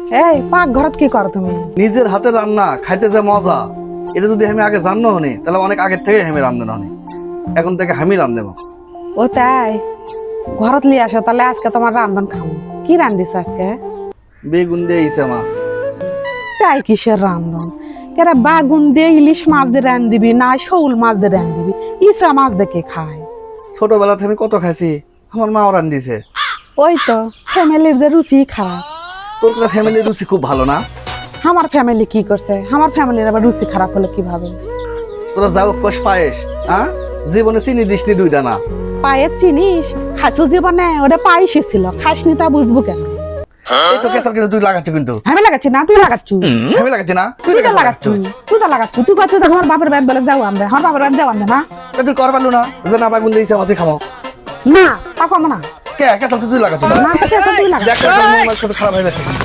এই পাক ঘরত কি করো তুমি? নিজের হাতে রান্না খাইতে যে মজা, এটা যদি আমি আগে জানলো হনি তাহলে অনেক আগের থেকে আমি রান্ধে হনি। এখন থেকে আমি রান্ধব। ও তাই, ঘরত নিয়ে আসো তাহলে আজকে তোমার রান্ধন খাবো। কি রান্ধিস আজকে? বেগুন দিয়ে ইসে মাছ। তাই কিসের রান্ধন? কেরা বাগুন দিয়ে ইলিশ মাছ দিয়ে রান দিবি না শৌল মাছ দিয়ে রান দিবি? ইসা মাছ দেখে খায়। ছোটবেলা থেকে আমি কত খাইছি, আমার মাও রান্ধিছে। ওই তো ফ্যামিলির যে রুচি খারাপ। তোর কাছে ফ্যামিলির রুচি খুব ভালো না? আমার ফ্যামিলি কি করছে? আমার ফ্যামিলির আবার রুচি খারাপ হলে কিভাবে? তোরা যাও কষ পায়েস, হ্যাঁ জীবনে চিনি দিসনি 2 দানা। পায়ের চিনিস? খাইছো জীবনে? ওটা পায়েসই ছিল, খাসনি তা বুঝবো কেন? এই তো কেসার কিন্তু তুই লাগাচ্ছ, কিন্তু আমি লাগাচ্ছি না, তুই লাগাচ্ছু। আমি লাগাচ্ছি না, তুই তো লাগাচ্ছু, তুই তো লাগাচ্ছু। তুই করছিস আমার বাপের বাড়ি বলে যাও আমরা, আমার বাপের বাড়ি যাও আমরা না। তুই কর পারলু না যে না বেগুন দিয়ে ইসে মাছ খাবো? না তা কম না। কে কেসার তুই লাগাচ্ছ না তো কেসা তুই লাগাচ্ছু। দেখ খারাপ হয়ে যাচ্ছে কিন্তু।